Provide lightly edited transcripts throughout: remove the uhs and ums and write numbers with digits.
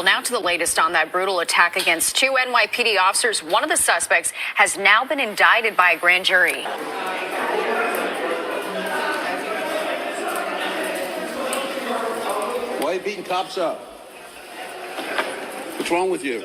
Now to the latest on that brutal attack against two NYPD officers. One of the suspects has now been indicted by a grand jury. Why are you beating cops up? What's wrong with you?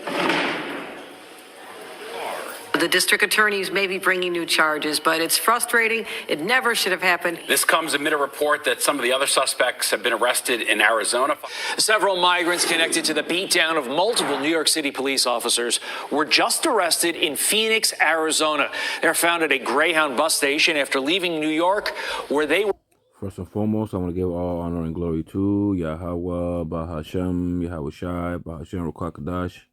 The district attorneys may be bringing new charges, but it's frustrating. It never should have happened. This comes amid a report that some of the other suspects have been arrested in Arizona. Several migrants connected to the beatdown of multiple New York City police officers were just arrested in Phoenix, Arizona. They're found at a Greyhound bus station after leaving New York, where they were. First and foremost, I want to give all honor and glory to Yahweh, Bahashem, Yahweh Shai, Bahashem Rukwakadash.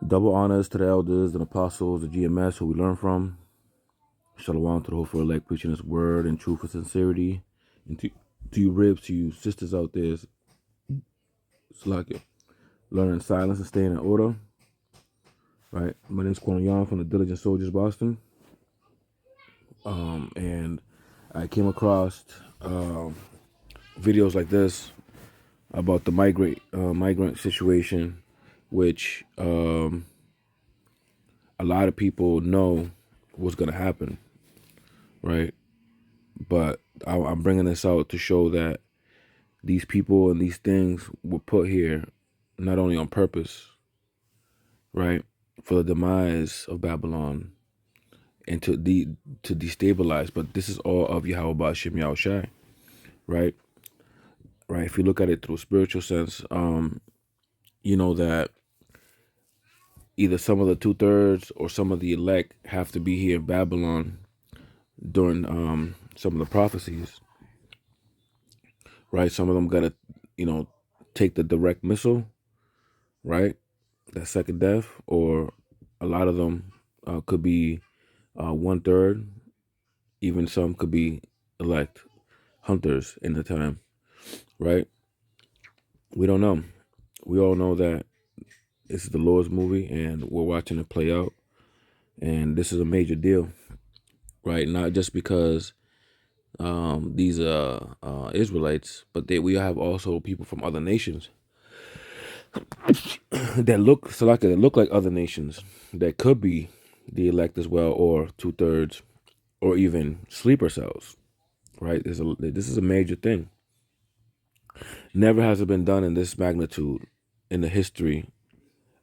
Double honors to the elders and apostles, the GMS, who we learn from. Shalom to the hopeful elect, preaching His word in truth and sincerity. And to you ribs, to you sisters out there, it's like it. Learn in silence and staying in order. Right? My name's Quan Young from the Diligent Soldiers, Boston. And I came across videos like this about the migrant situation, which a lot of people know what's going to happen, right? But I'm bringing this out to show that these people and these things were put here not only on purpose, right, for the demise of Babylon and to destabilize, but this is all of Yahweh Ba'ashem Yahweh Shai, right? Right. If you look at it through a spiritual sense, you know that either some of the 2/3 or some of the elect have to be here in Babylon during some of the prophecies, right? Some of them gotta, take the direct missile, right? That second death, or a lot of them could be 1/3. Even some could be elect hunters in the time, right? We don't know. We all know that this is the Lord's movie, and we're watching it play out. And this is a major deal, right? Not just because these are Israelites, but we have also people from other nations that look like other nations that could be the elect as well, or 2/3, or even sleeper cells, right? This is a major thing. Never has it been done in this magnitude in the history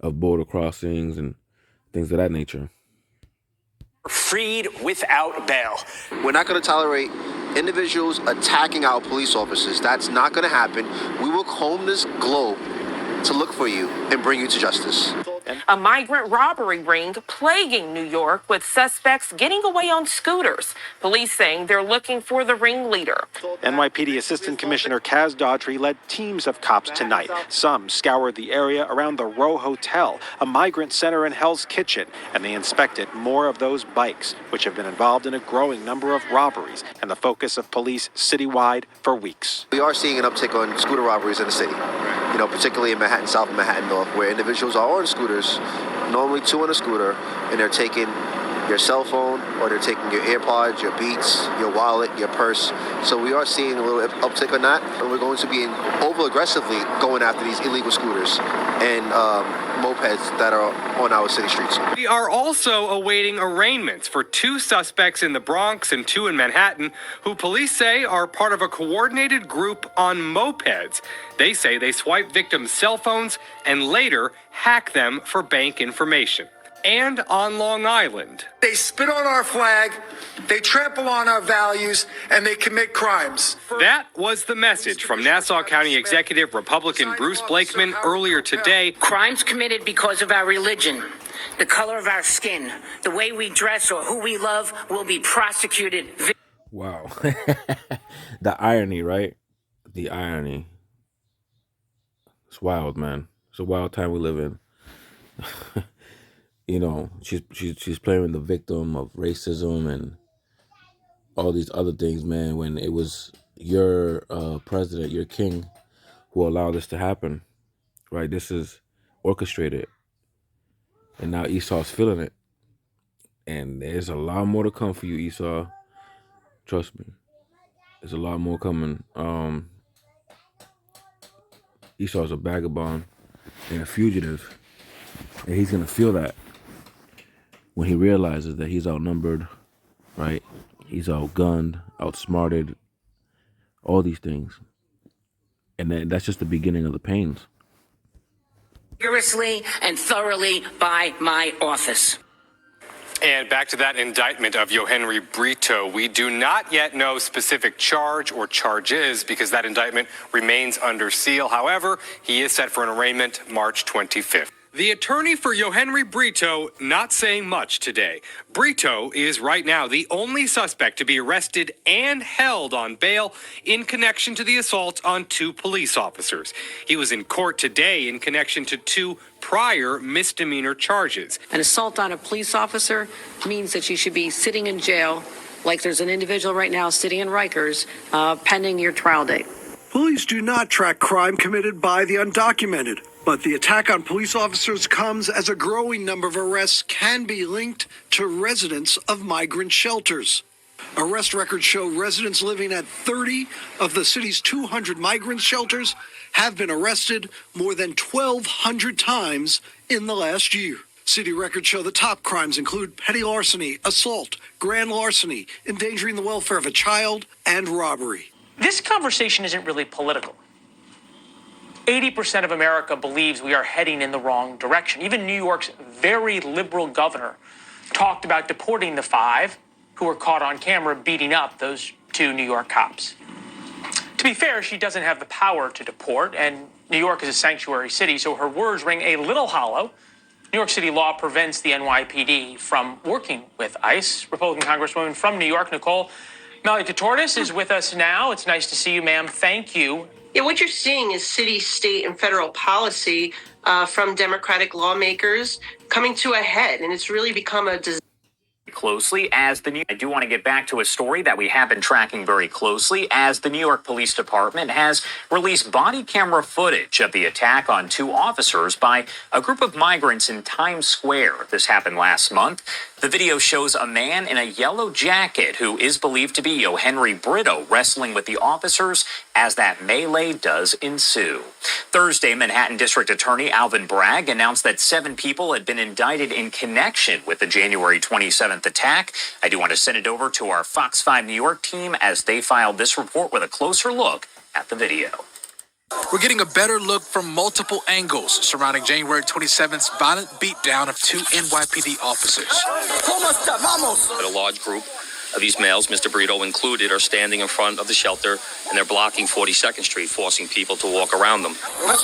of border crossings and things of that nature. Freed without bail. We're not going to tolerate individuals attacking our police officers. That's not going to happen. We will comb this globe to look for you and bring you to justice. A migrant robbery ring plaguing New York, with suspects getting away on scooters. Police saying they're looking for the ringleader. NYPD Assistant Commissioner Kaz Daughtry led teams of cops tonight. Some scoured the area around the Row Hotel, a migrant center in Hell's Kitchen, and they inspected more of those bikes, which have been involved in a growing number of robberies and the focus of police citywide for weeks. We are seeing an uptick on scooter robberies in the city, particularly in Manhattan South and Manhattan North, where individuals are on scooters, normally 2 on a scooter, and they're taking your cell phone, or they're taking your AirPods, your Beats, your wallet, your purse. So we are seeing a little uptick on that, and we're going to be over-aggressively going after these illegal scooters and mopeds that are on our city streets. We are also awaiting arraignments for 2 suspects in the Bronx and 2 in Manhattan, who police say are part of a coordinated group on mopeds. They say they swipe victims' cell phones and later hack them for bank information. And on Long Island, they spit on our flag, they trample on our values, and they commit crimes. That was the message from Nassau County Executive Republican Bruce Blakeman earlier today. Crimes committed because of our religion, the color of our skin, the way we dress, or who we love will be prosecuted. Wow. The irony, right? The irony. It's wild, man. It's a wild time we live in. She's playing the victim of racism and all these other things, man, when it was your president, your king, who allowed this to happen, right? This is orchestrated. And now Esau's feeling it. And there's a lot more to come for you, Esau. Trust me. There's a lot more coming. Esau's a vagabond and a fugitive, and he's gonna feel that when he realizes that he's outnumbered, right? He's outgunned, outsmarted, all these things, and that's just the beginning of the pains. Rigorously and thoroughly by my office. And back to that indictment of Yohenry Brito. We do not yet know specific charge or charges because that indictment remains under seal. However, he is set for an arraignment March 25th. The attorney for Yohenry Brito not saying much today. Brito is right now the only suspect to be arrested and held on bail in connection to the assault on 2 police officers. He was in court today in connection to 2 prior misdemeanor charges. An assault on a police officer means that you should be sitting in jail, like there's an individual right now sitting in Rikers, pending your trial date. Police do not track crime committed by the undocumented, but the attack on police officers comes as a growing number of arrests can be linked to residents of migrant shelters. Arrest records show residents living at 30 of the city's 200 migrant shelters have been arrested more than 1,200 times in the last year. City records show the top crimes include petty larceny, assault, grand larceny, endangering the welfare of a child, and robbery. This conversation isn't really political. 80% of America believes we are heading in the wrong direction. Even New York's very liberal governor talked about deporting the 5 who were caught on camera beating up those 2 New York cops. To be fair, she doesn't have the power to deport, and New York is a sanctuary city, so her words ring a little hollow. New York City law prevents the NYPD from working with ICE. Republican Congresswoman from New York, Nicole Malika-Tortis, is with us now. It's nice to see you, ma'am. Thank you. Yeah, what you're seeing is city, state, and federal policy from Democratic lawmakers coming to a head, and it's really become a disaster. Closely as I do want to get back to a story that we have been tracking very closely as the New York Police Department has released body camera footage of the attack on 2 officers by a group of migrants in Times Square. This happened last month. The video shows a man in a yellow jacket who is believed to be Yohenry Brito wrestling with the officers as that melee does ensue. Thursday, Manhattan District Attorney Alvin Bragg announced that 7 people had been indicted in connection with the January 27th attack. I do want to send it over to our Fox 5 New York team as they filed this report with a closer look at the video. We're getting a better look from multiple angles surrounding January 27th's violent beatdown of 2 NYPD officers. A large group of these males, Mr. Brito included, are standing in front of the shelter and they're blocking 42nd Street, forcing people to walk around them. The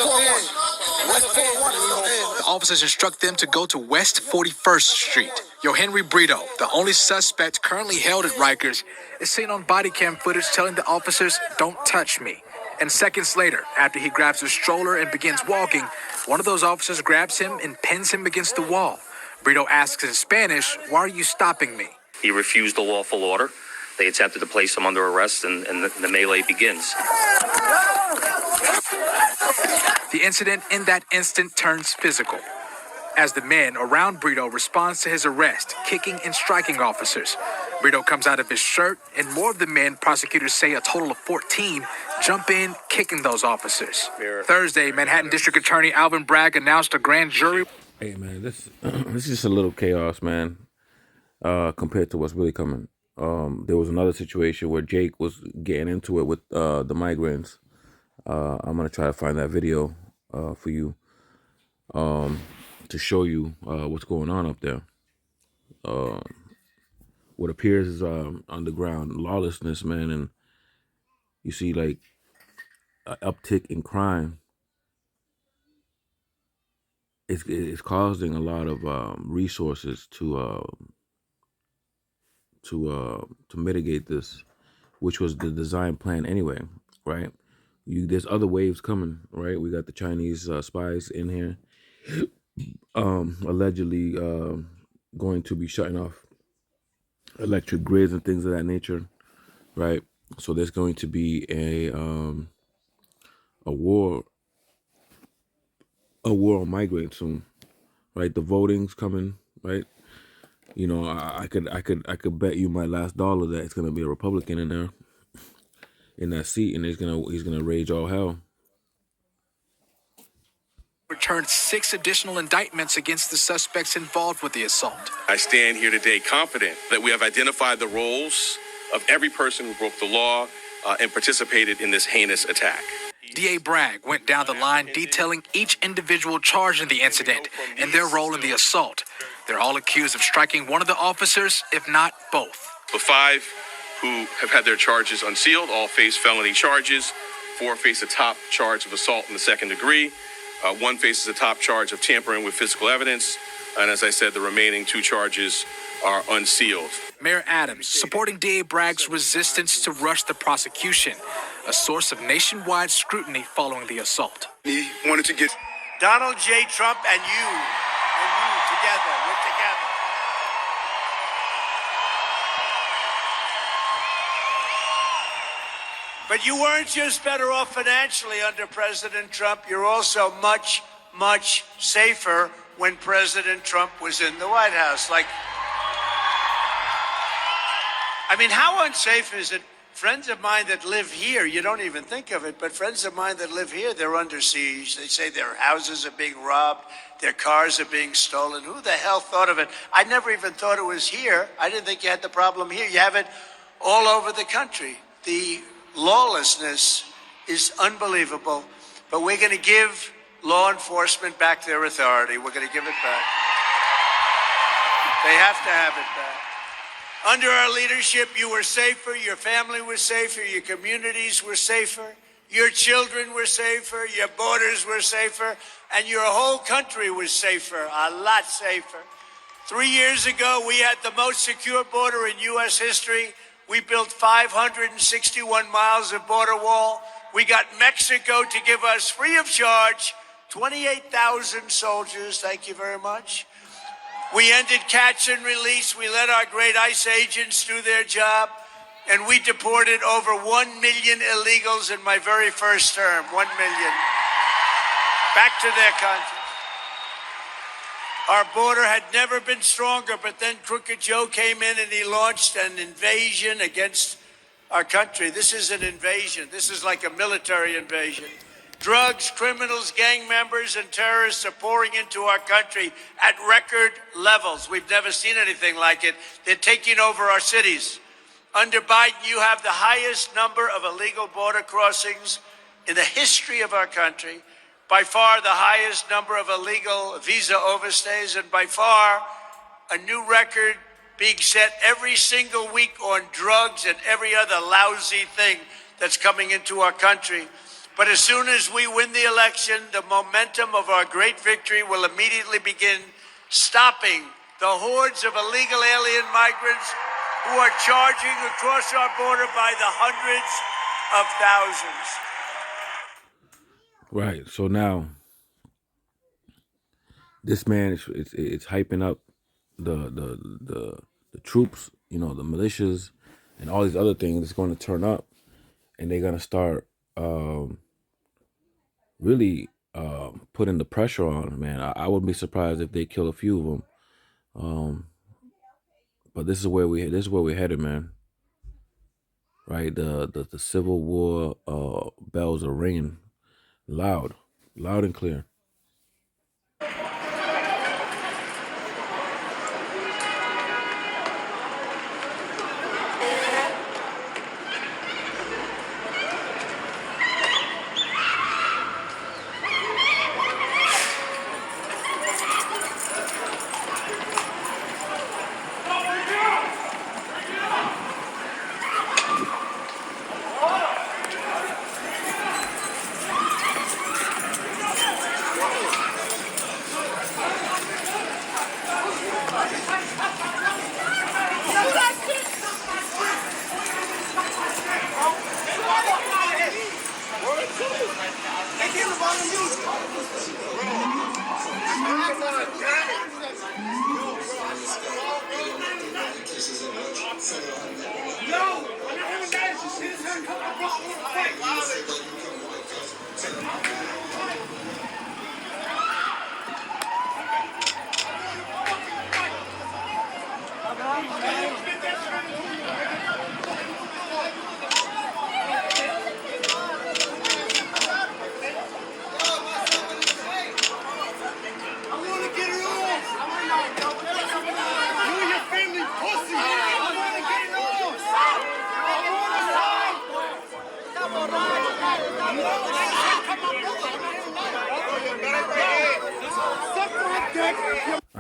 officers instruct them to go to West 41st Street. Yohenry Brito, the only suspect currently held at Rikers, is seen on body cam footage telling the officers, "Don't touch me." And seconds later, after he grabs his stroller and begins walking, one of those officers grabs him and pins him against the wall. Brito asks in Spanish, "Why are you stopping me?" He refused the lawful order. They attempted to place him under arrest, and the melee begins. The incident in that instant turns physical as the men around Brito responds to his arrest, kicking and striking officers. Brito comes out of his shirt, and more of the men, prosecutors say a total of 14, jump in, kicking those officers. Thursday, Manhattan District Attorney Alvin Bragg announced a grand jury. Hey, man, this is just a little chaos, man, compared to what's really coming. There was another situation where Jake was getting into it with the migrants. I'm going to try to find that video for you to show you what's going on up there. What appears is underground lawlessness, man, and you see like an uptick in crime. It's causing a lot of resources to mitigate this, which was the design plan anyway, right? There's other waves coming, right? We got the Chinese spies in here, allegedly going to be shutting off electric grids and things of that nature, right? So there's going to be a war on migrants soon, right? The voting's coming, right? You know, I could bet you my last dollar that it's gonna be a Republican in there, in that seat, and he's gonna rage all hell. returned 6 additional indictments against the suspects involved with the assault. I stand here today confident that we have identified the roles of every person who broke the law and participated in this heinous attack. DA Bragg went down the line detailing each individual charged in the incident and their role in the assault. They're all accused of striking one of the officers, if not both. The 5 who have had their charges unsealed all face felony charges. 4 face a top charge of assault in the second degree. 1 faces a top charge of tampering with physical evidence. And as I said, the remaining 2 charges are unsealed. Mayor Adams supporting DA Bragg's resistance to rush the prosecution, a source of nationwide scrutiny following the assault. He wanted to get Donald J. Trump and you together. We're together. But you weren't just better off financially under President Trump. You're also much, much safer when President Trump was in the White House. How unsafe is it? Friends of mine that live here, you don't even think of it, but friends of mine that live here, they're under siege. They say their houses are being robbed, their cars are being stolen. Who the hell thought of it? I never even thought it was here. I didn't think you had the problem here. You have it all over the country. The lawlessness is unbelievable, but we're going to give law enforcement back their authority. We're going to give it back. They have to have it back. Under our leadership, you were safer, your family was safer, your communities were safer, your children were safer, your borders were safer, and your whole country was safer, a lot safer. 3 years ago, we had the most secure border in U.S. history. We built 561 miles of border wall. We got Mexico to give us, free of charge, 28,000 soldiers. Thank you very much. We ended catch and release. We let our great ICE agents do their job. And we deported over 1 million illegals in my very first term. 1 million. Back to their country. Our border had never been stronger, but then Crooked Joe came in and he launched an invasion against our country. This is an invasion. This is like a military invasion. Drugs, criminals, gang members, and terrorists are pouring into our country at record levels. We've never seen anything like it. They're taking over our cities. Under Biden, you have the highest number of illegal border crossings in the history of our country. By far the highest number of illegal visa overstays, and by far a new record being set every single week on drugs and every other lousy thing that's coming into our country. But as soon as we win the election, the momentum of our great victory will immediately begin stopping the hordes of illegal alien migrants who are charging across our border by the hundreds of thousands. Right. So now, this man is hyping up the troops, the militias, and all these other things. It's going to turn up, and they're going to start really putting the pressure on him, man. I wouldn't be surprised if they kill a few of them. But this is where we're headed, man. Right? The Civil War bells are ringing loud and clear.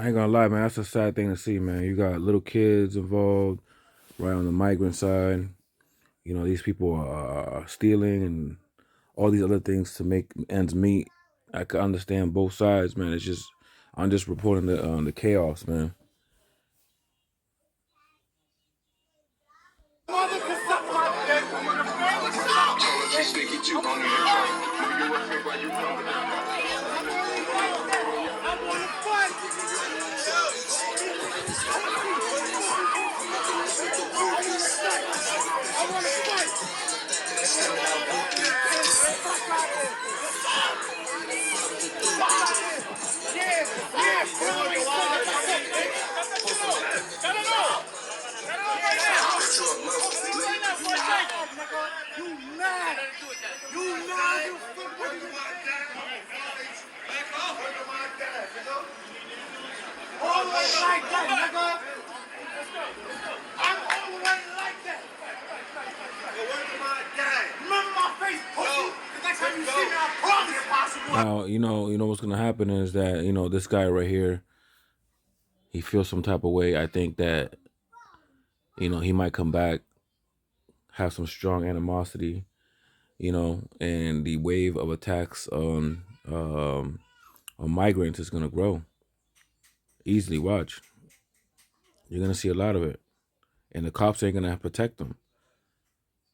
ain't gonna lie, man. That's a sad thing to see, man. You got little kids involved, right on the migrant side. You know, these people are stealing and all these other things to make ends meet. I can understand both sides, man. It's just I'm just reporting the chaos, man. Now, you know what's gonna happen is that, this guy right here, he feels some type of way. I think that, he might come back, have some strong animosity, and the wave of attacks on migrants is gonna grow. Easily, watch. You're gonna see a lot of it, and the cops ain't gonna protect them,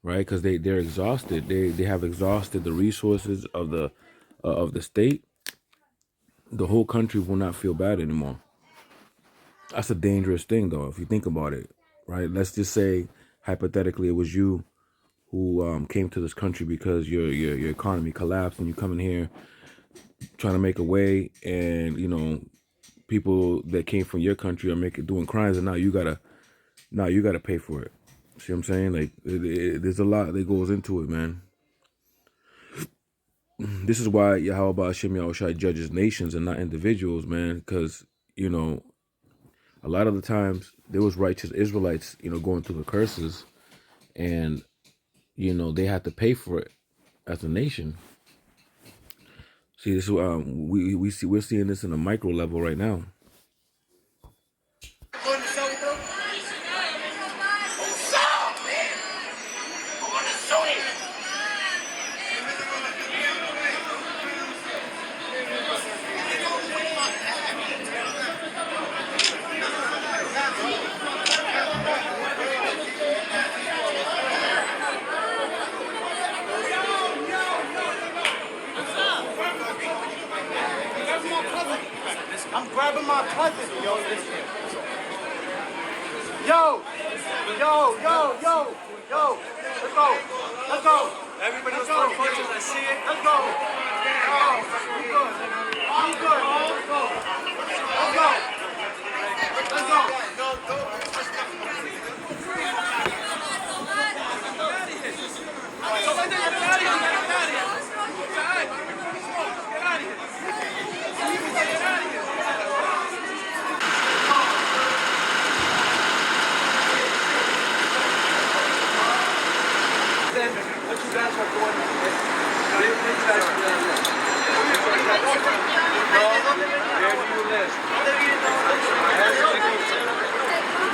right? Because they're exhausted. They have exhausted the resources of the state. The whole country will not feel bad anymore. That's a dangerous thing, though, if you think about it, right? Let's just say, hypothetically, it was you who came to this country because your economy collapsed, and you come in here trying to make a way, and people that came from your country are doing crimes, and now you gotta pay for it. See what I'm saying? Like, there's a lot that goes into it, man. This is why Yahweh Hashem Yahushai judges nations and not individuals, man, because a lot of the times there was righteous Israelites, going through the curses, and they had to pay for it as a nation. See, this we're seeing this in a micro level right now. I'm grabbing my cousin, yo. Yo, yo, yo, yo, yo. Let's go. Let's go. Everybody was throwing punches. I see it. Let's go. Oh, we good. We good. Let's go. Let's go. Let's go.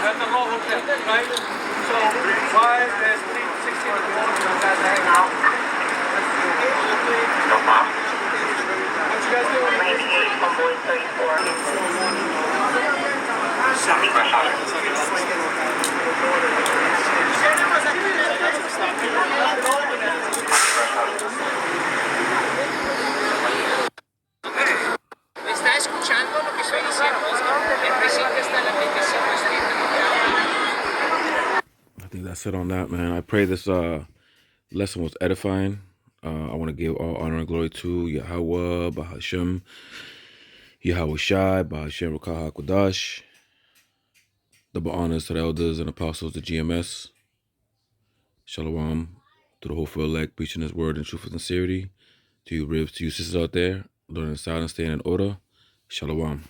At the whole hotel, right? So, why there's 16 of the morning, you guys hang out? What you guys doing? 98, Humboldt 34. ¿Está escuchando lo que estoy diciendo? El presidente está en la 25 Street. I think that's it on that, man. I pray this lesson was edifying. I want to give all honor and glory to Yahweh, Bahashem, Yahweh Shai, Bahashem Rakah HaKodash. Double honors to the elders and apostles of GMS. Shalom to the whole elect, preaching his word in truth and sincerity. To you ribs, to you sisters out there, learning silence, staying in order. Shalom.